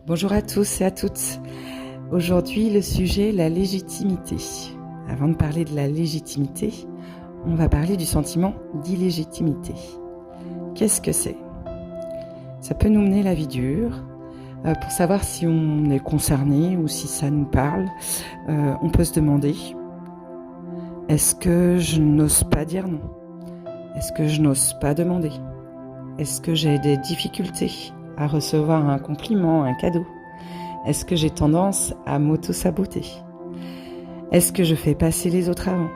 Bonjour à tous et à toutes. Aujourd'hui, le sujet, la légitimité. Avant de parler de la légitimité, on va parler du sentiment d'illégitimité. Qu'est-ce que c'est ? Ça peut nous mener la vie dure. Pour savoir si on est concerné ou si ça nous parle, on peut se demander, est-ce que je n'ose pas dire non ? Est-ce que je n'ose pas demander ? Est-ce que j'ai des difficultés à recevoir un compliment, un cadeau ? Est-ce que j'ai tendance à m'auto-saboter ? Est-ce que je fais passer les autres avant ?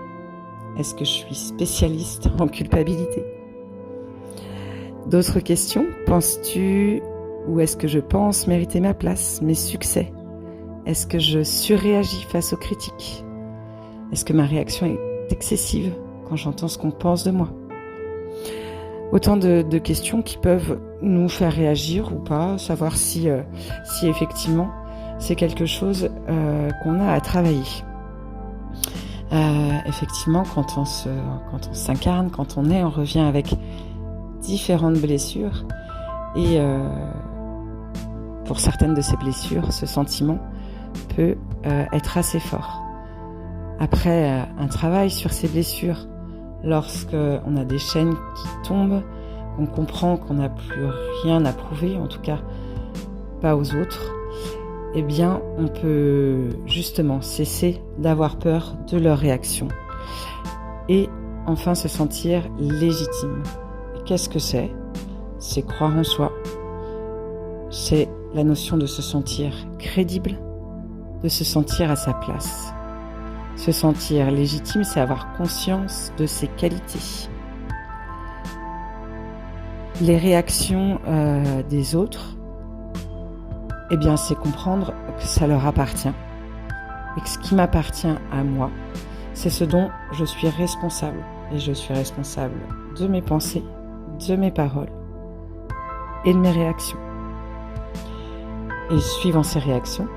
Est-ce que je suis spécialiste en culpabilité ? D'autres questions ? Penses-tu ou est-ce que je pense mériter ma place, mes succès ? Est-ce que je surréagis face aux critiques ? Est-ce que ma réaction est excessive quand j'entends ce qu'on pense de moi ? Autant de questions qui peuvent nous faire réagir ou pas, savoir si effectivement c'est quelque chose qu'on a à travailler. Effectivement, quand on s'incarne, quand on revient avec différentes blessures et pour certaines de ces blessures, ce sentiment peut être assez fort. Après un travail sur ces blessures, lorsque on a des chaînes qui tombent, on comprend qu'on n'a plus rien à prouver, en tout cas pas aux autres, eh bien on peut justement cesser d'avoir peur de leur réaction et enfin se sentir légitime. Et qu'est-ce que c'est ? C'est croire en soi, c'est la notion de se sentir crédible, de se sentir à sa place. Se sentir légitime, c'est avoir conscience de ses qualités. Les réactions des autres, eh bien, c'est comprendre que ça leur appartient et que ce qui m'appartient à moi, c'est ce dont je suis responsable. Et je suis responsable de mes pensées, de mes paroles et de mes réactions. Et suivant ces réactions,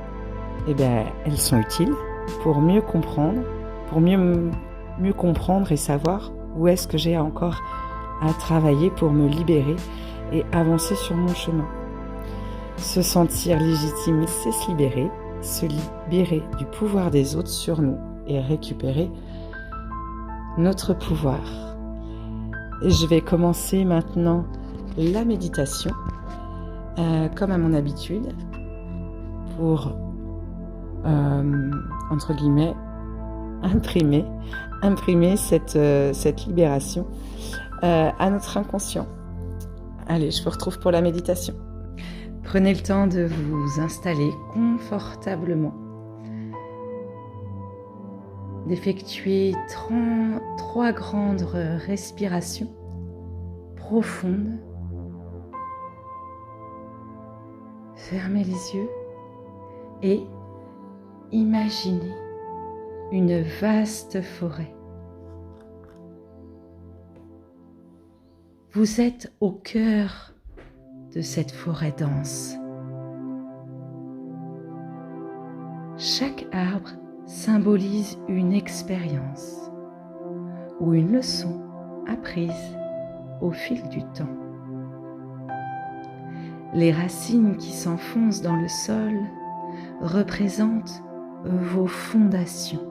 eh bien, elles sont utiles pour mieux comprendre, mieux comprendre et savoir où est-ce que j'ai encore à travailler pour me libérer et avancer sur mon chemin. Se sentir légitime, c'est se libérer du pouvoir des autres sur nous et récupérer notre pouvoir. Et je vais commencer maintenant la méditation, comme à mon habitude, pour entre guillemets, imprimer cette libération à notre inconscient. Allez, je vous retrouve pour la méditation. Prenez le temps de vous installer confortablement, d'effectuer 3 grandes respirations profondes. Fermez les yeux et imaginez une vaste forêt. Vous êtes au cœur de cette forêt dense. Chaque arbre symbolise une expérience ou une leçon apprise au fil du temps. Les racines qui s'enfoncent dans le sol représentent vos fondations,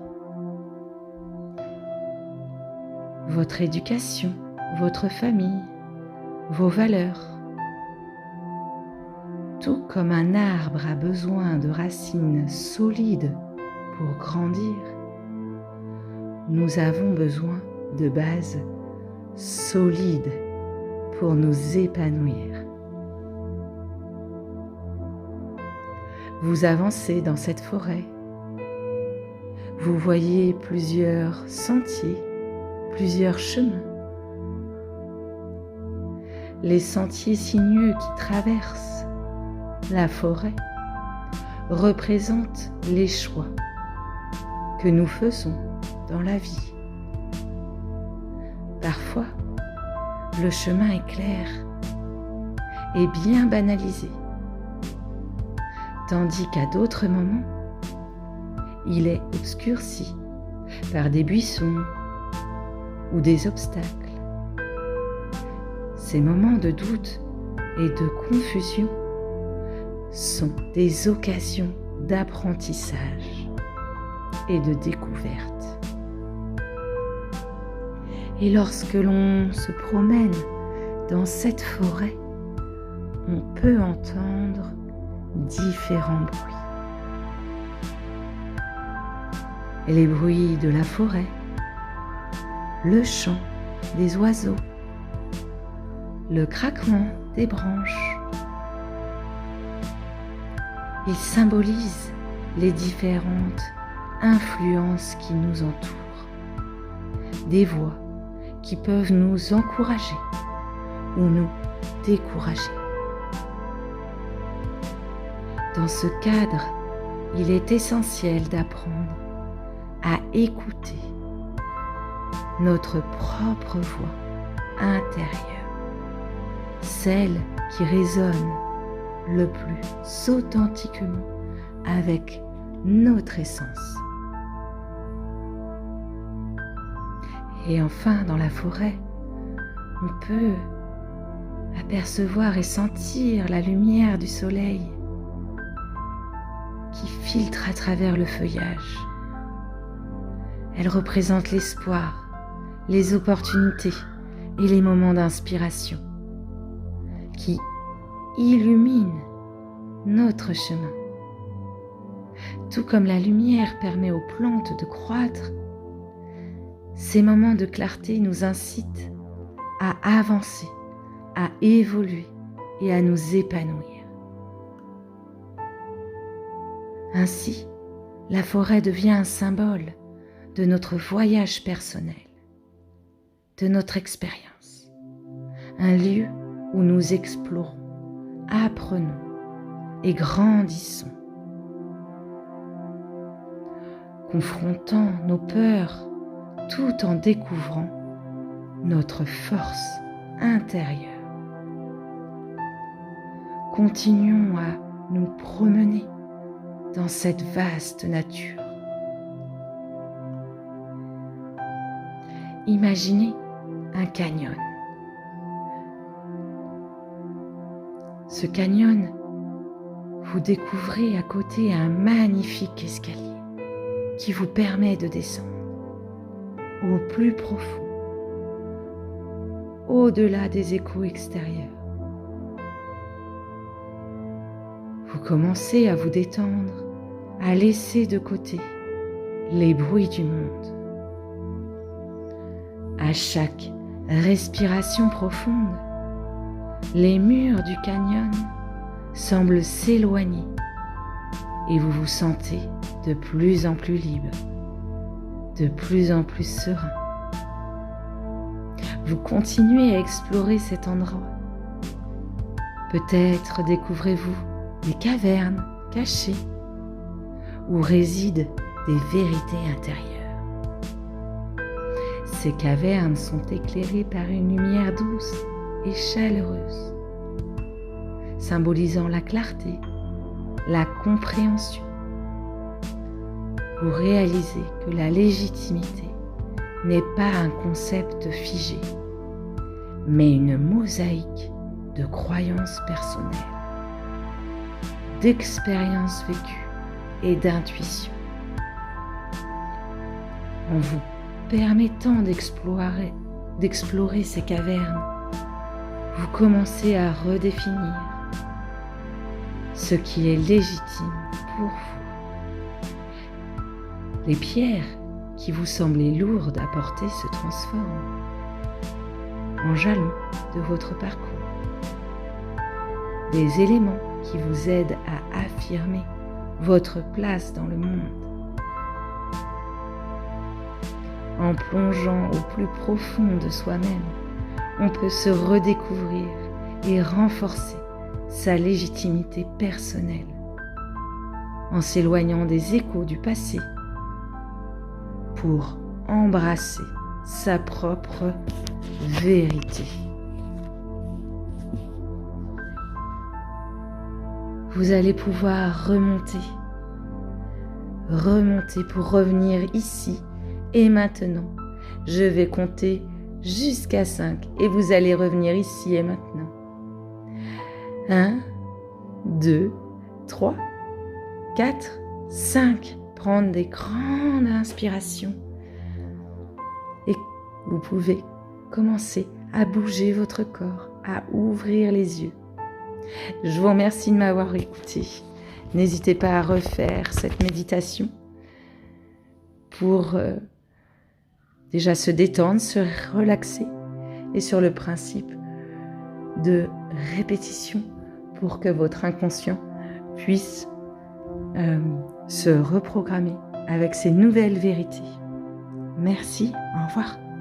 votre éducation, votre famille, vos valeurs. Tout comme un arbre a besoin de racines solides pour grandir, nous avons besoin de bases solides pour nous épanouir. Vous avancez dans cette forêt. Vous voyez plusieurs sentiers, plusieurs chemins. Les sentiers sinueux qui traversent la forêt représentent les choix que nous faisons dans la vie. Parfois, le chemin est clair et bien banalisé, tandis qu'à d'autres moments, il est obscurci par des buissons ou des obstacles. Ces moments de doute et de confusion sont des occasions d'apprentissage et de découverte. Et lorsque l'on se promène dans cette forêt, on peut entendre différents bruits. Les bruits de la forêt, le chant des oiseaux, le craquement des branches. Ils symbolisent les différentes influences qui nous entourent, des voix qui peuvent nous encourager ou nous décourager. Dans ce cadre, il est essentiel d'apprendre à écouter notre propre voix intérieure, celle qui résonne le plus authentiquement avec notre essence. Et enfin, dans la forêt, on peut apercevoir et sentir la lumière du soleil qui filtre à travers le feuillage. Elle représente l'espoir, les opportunités et les moments d'inspiration qui illuminent notre chemin. Tout comme la lumière permet aux plantes de croître, ces moments de clarté nous incitent à avancer, à évoluer et à nous épanouir. Ainsi, la forêt devient un symbole de notre voyage personnel, de notre expérience, un lieu où nous explorons, apprenons et grandissons, confrontant nos peurs tout en découvrant notre force intérieure. Continuons à nous promener dans cette vaste nature. Imaginez un canyon. Ce canyon, vous découvrez à côté un magnifique escalier qui vous permet de descendre au plus profond, au-delà des échos extérieurs. Vous commencez à vous détendre, à laisser de côté les bruits du monde. À chaque respiration profonde, les murs du canyon semblent s'éloigner et vous vous sentez de plus en plus libre, de plus en plus serein. Vous continuez à explorer cet endroit. Peut-être découvrez-vous des cavernes cachées où résident des vérités intérieures. Ces cavernes sont éclairées par une lumière douce et chaleureuse, symbolisant la clarté, la compréhension. Vous réalisez que la légitimité n'est pas un concept figé, mais une mosaïque de croyances personnelles, d'expériences vécues et d'intuition. En vous permettant d'explorer ces cavernes, vous commencez à redéfinir ce qui est légitime pour vous. Les pierres qui vous semblaient lourdes à porter se transforment en jalons de votre parcours. Des éléments qui vous aident à affirmer votre place dans le monde. En plongeant au plus profond de soi-même, on peut se redécouvrir et renforcer sa légitimité personnelle en s'éloignant des échos du passé pour embrasser sa propre vérité. Vous allez pouvoir remonter pour revenir ici et maintenant. Je vais compter jusqu'à 5 et vous allez revenir ici et maintenant. 1, 2, 3, 4, 5. Prendre des grandes inspirations. Et vous pouvez commencer à bouger votre corps, à ouvrir les yeux. Je vous remercie de m'avoir écouté. N'hésitez pas à refaire cette méditation pour déjà se détendre, se relaxer et sur le principe de répétition pour que votre inconscient puisse se reprogrammer avec ces nouvelles vérités. Merci, au revoir.